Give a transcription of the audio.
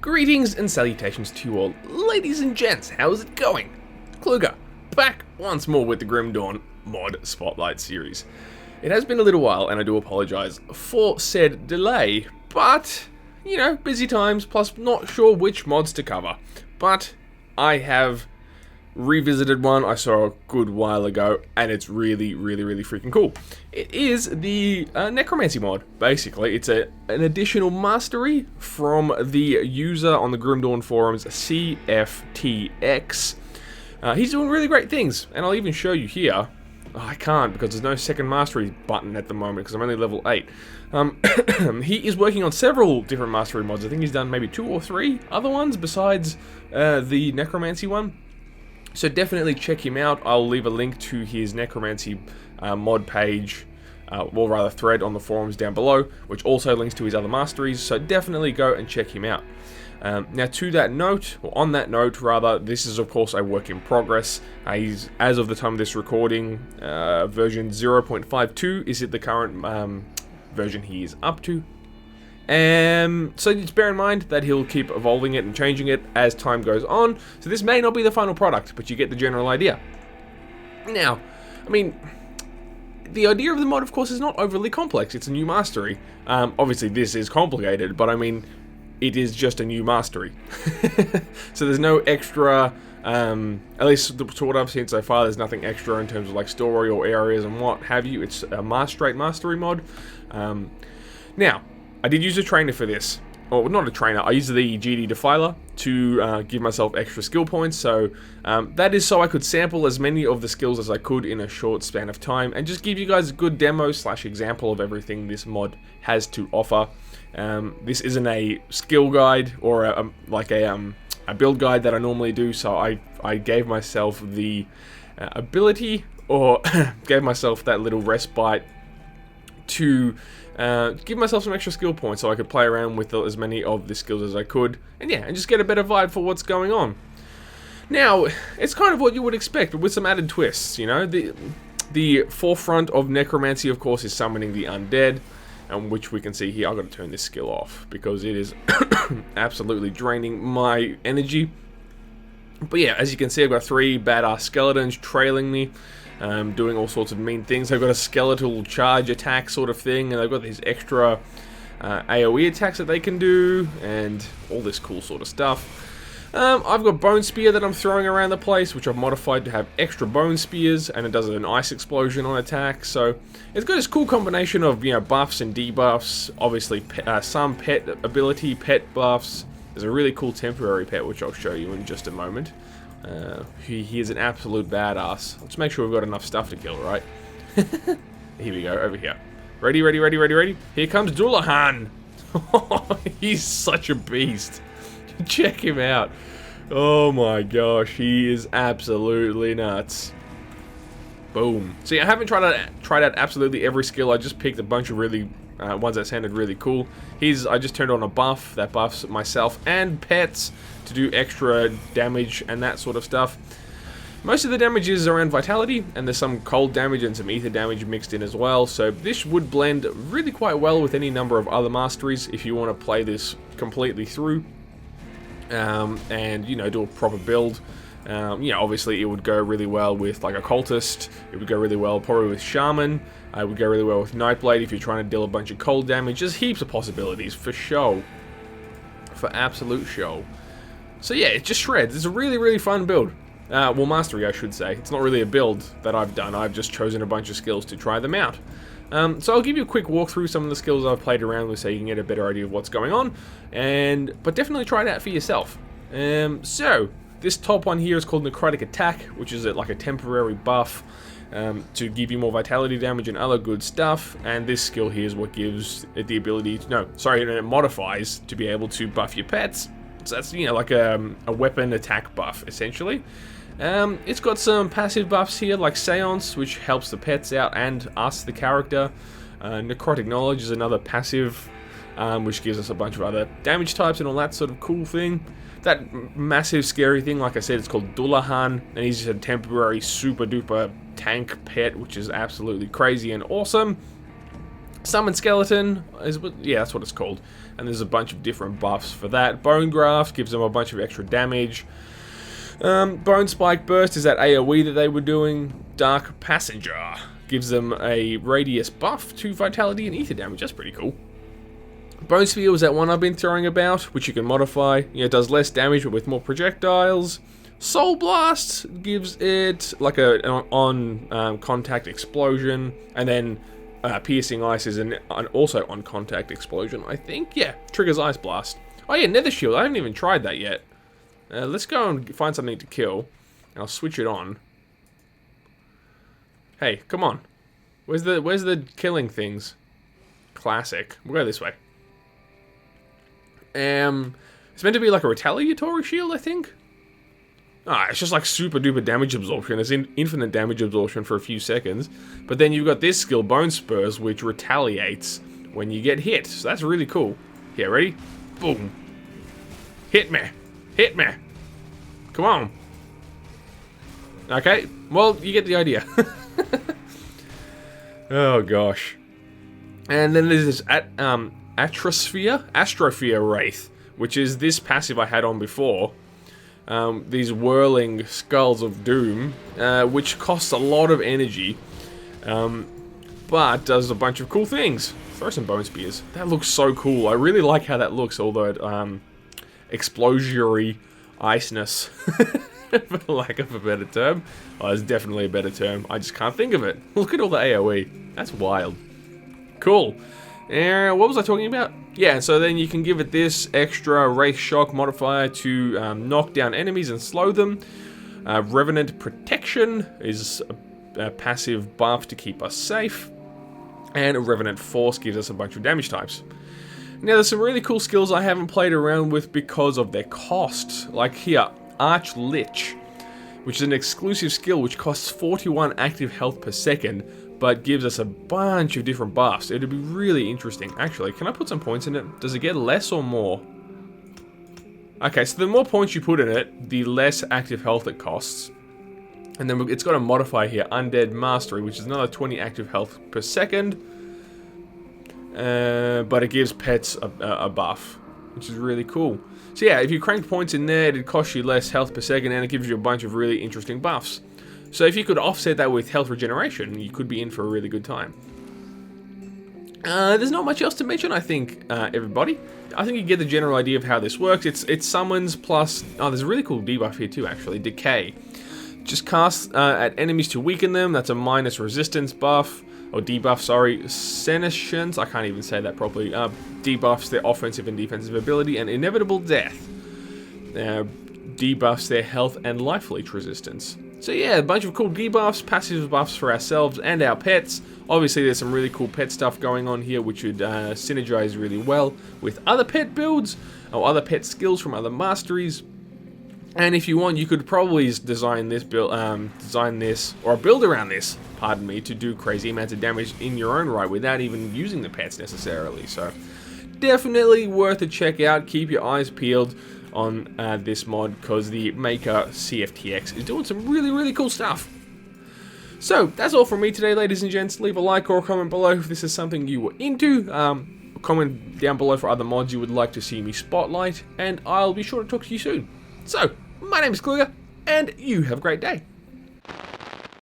Greetings and salutations to you all, ladies and gents, how's it going? Kluger, back once more with the Grim Dawn Mod Spotlight series. It has been a little while, and I do apologise for said delay, but, you know, busy times, plus not sure which mods to cover. But I have revisited one I saw a good while ago, and it's really freaking cool. It is the Necromancy Mod, basically. It's an additional mastery from the user on the Grim Dawn forums, CFTX. He's doing really great things, and I'll even show you here. Oh, I can't, because there's no second mastery button at the moment, because I'm only level 8. He is working on several different mastery mods. I think he's done maybe 2 or 3 other ones besides the Necromancy one. So definitely check him out. I'll leave a link to his Necromancy mod page, or rather thread on the forums down below, which also links to his other masteries, so definitely go and check him out. Now to that note, or on that note rather, this is of course a work in progress. He's, as of the time of this recording, version 0.52 is it the current version he is up to. So just bear in mind that he'll keep evolving it and changing it as time goes on, so this may not be the final product, but you get the general idea. Now, I mean, the idea of the mod of course is not overly complex, it's a new mastery. Obviously this is complicated, but I mean, it is just a new mastery. So there's no extra, at least to what I've seen so far, there's nothing extra in terms of like story or areas and what have you. It's a straight mastery mod. Now, I did use a trainer for this. Or not a trainer, I used the GD Defiler to give myself extra skill points, so that is so I could sample as many of the skills as I could in a short span of time, and just give you guys a good demo / example of everything this mod has to offer. This isn't a skill guide or a build guide that I normally do, so I gave myself the ability, or gave myself that little respite to give myself some extra skill points so I could play around with as many of the skills as I could, and yeah, and just get a better vibe for what's going on. Now, it's kind of what you would expect, but with some added twists, you know. The forefront of Necromancy, of course, is summoning the Undead, and which we can see here. I've got to turn this skill off, because it is absolutely draining my energy. But yeah, as you can see, I've got 3 badass skeletons trailing me, doing all sorts of mean things. They've got a skeletal charge attack sort of thing, and they've got these extra AoE attacks that they can do, and all this cool sort of stuff. I've got Bone Spear that I'm throwing around the place, which I've modified to have extra Bone Spears, and it does an ice explosion on attack, so it's got this cool combination of, you know, buffs and debuffs, obviously some pet ability, pet buffs. There's a really cool temporary pet, which I'll show you in just a moment. He is an absolute badass. Let's make sure we've got enough stuff to kill, right? Here we go, over here. Ready? Here comes Dullahan! He's such a beast. Check him out. Oh my gosh, he is absolutely nuts. Boom. See, I haven't tried out absolutely every skill. I just picked a bunch of really ones that sounded really cool. I just turned on a buff that buffs myself and pets to do extra damage and that sort of stuff. Most of the damage is around vitality, and there's some cold damage and some ether damage mixed in as well, so this would blend really quite well with any number of other masteries if you want to play this completely through, and, you know, do a proper build. You know, obviously it would go really well with like a cultist, it would go really well probably with shaman, it would go really well with Nightblade if you're trying to deal a bunch of cold damage. Just heaps of possibilities for show, for absolute show. So yeah, it just shreds. It's a really fun build. Well, mastery I should say. It's not really a build that I've done, I've just chosen a bunch of skills to try them out. So I'll give you a quick walkthrough some of the skills I've played around with so you can get a better idea of what's going on, but definitely try it out for yourself. So this top one here is called Necrotic Attack, which is like a temporary buff to give you more vitality damage and other good stuff, and this skill here is what gives it the ability to, it modifies to be able to buff your pets. So that's, you know, like a weapon attack buff, essentially. It's got some passive buffs here, like Seance, which helps the pets out and us, the character. Necrotic Knowledge is another passive, which gives us a bunch of other damage types and all that sort of cool thing. That massive scary thing, like I said, it's called Dullahan, and he's just a temporary super duper tank pet, which is absolutely crazy and awesome. Summon Skeleton is what, yeah, that's what it's called. And there's a bunch of different buffs for that. Bone Graft gives them a bunch of extra damage. Bone Spike Burst is that AoE that they were doing. Dark Passenger gives them a radius buff to vitality and ether damage. That's pretty cool. Bone Spear was that one I've been throwing about, which you can modify. It does less damage but with more projectiles. Soul Blast gives it like an on-contact explosion, and then Piercing Ice is also on-contact explosion, I think. Yeah, triggers Ice Blast. Oh yeah, Nether Shield. I haven't even tried that yet. Let's go and find something to kill, and I'll switch it on. Hey, come on. Where's the killing things? Classic. We'll go this way. It's meant to be like a retaliatory shield, I think. It's just like super duper damage absorption. It's infinite damage absorption for a few seconds. But then you've got this skill, Bone Spurs, which retaliates when you get hit. So that's really cool. Yeah, ready? Boom. Hit me. Hit me. Come on. Okay, well, you get the idea. Oh, gosh. And then there's this Astrophere Wraith, which is this passive I had on before. These whirling skulls of doom, which costs a lot of energy, but does a bunch of cool things. Throw some bone spears. That looks so cool. I really like how that looks, although it, explosionary iceness, for lack of a better term. Oh, there's definitely a better term. I just can't think of it. Look at all the AoE. That's wild. Cool. What was I talking about? Yeah, so then you can give it this extra Wraith Shock modifier to knock down enemies and slow them. Revenant Protection is a passive buff to keep us safe. And a Revenant Force gives us a bunch of damage types. Now, there's some really cool skills I haven't played around with because of their cost. Like here, Arch Lich, which is an exclusive skill which costs 41 active health per second, but gives us a bunch of different buffs. It'd be really interesting. Actually, can I put some points in it? Does it get less or more? Okay, so the more points you put in it, the less active health it costs. And then it's got a modifier here, Undead Mastery, which is another 20 active health per second. But it gives pets a buff, which is really cool. So yeah, if you crank points in there, it'd cost you less health per second, and it gives you a bunch of really interesting buffs. So if you could offset that with health regeneration, you could be in for a really good time. There's not much else to mention, I think, everybody. I think you get the general idea of how this works. It's summons plus... Oh, there's a really cool debuff here too, actually. Decay. Just cast at enemies to weaken them. That's a minus resistance buff. Or debuff, sorry. Senescence. I can't even say that properly. Debuffs their offensive and defensive ability. And Inevitable Death. Debuffs their health and life leech resistance. So yeah, a bunch of cool debuffs, passive buffs for ourselves and our pets. Obviously there's some really cool pet stuff going on here which would synergize really well with other pet builds or other pet skills from other masteries. And if you want, you could probably design this build, build around this, pardon me, to do crazy amounts of damage in your own right without even using the pets necessarily. So definitely worth a check out. Keep your eyes peeled on this mod because the maker CFTX is doing some really, really cool stuff. So that's all from me today, ladies and gents. Leave a like or a comment below if this is something you were into. Comment down below for other mods you would like to see me spotlight, and I'll be sure to talk to you soon. So, my name is Kluger, and you have a great day.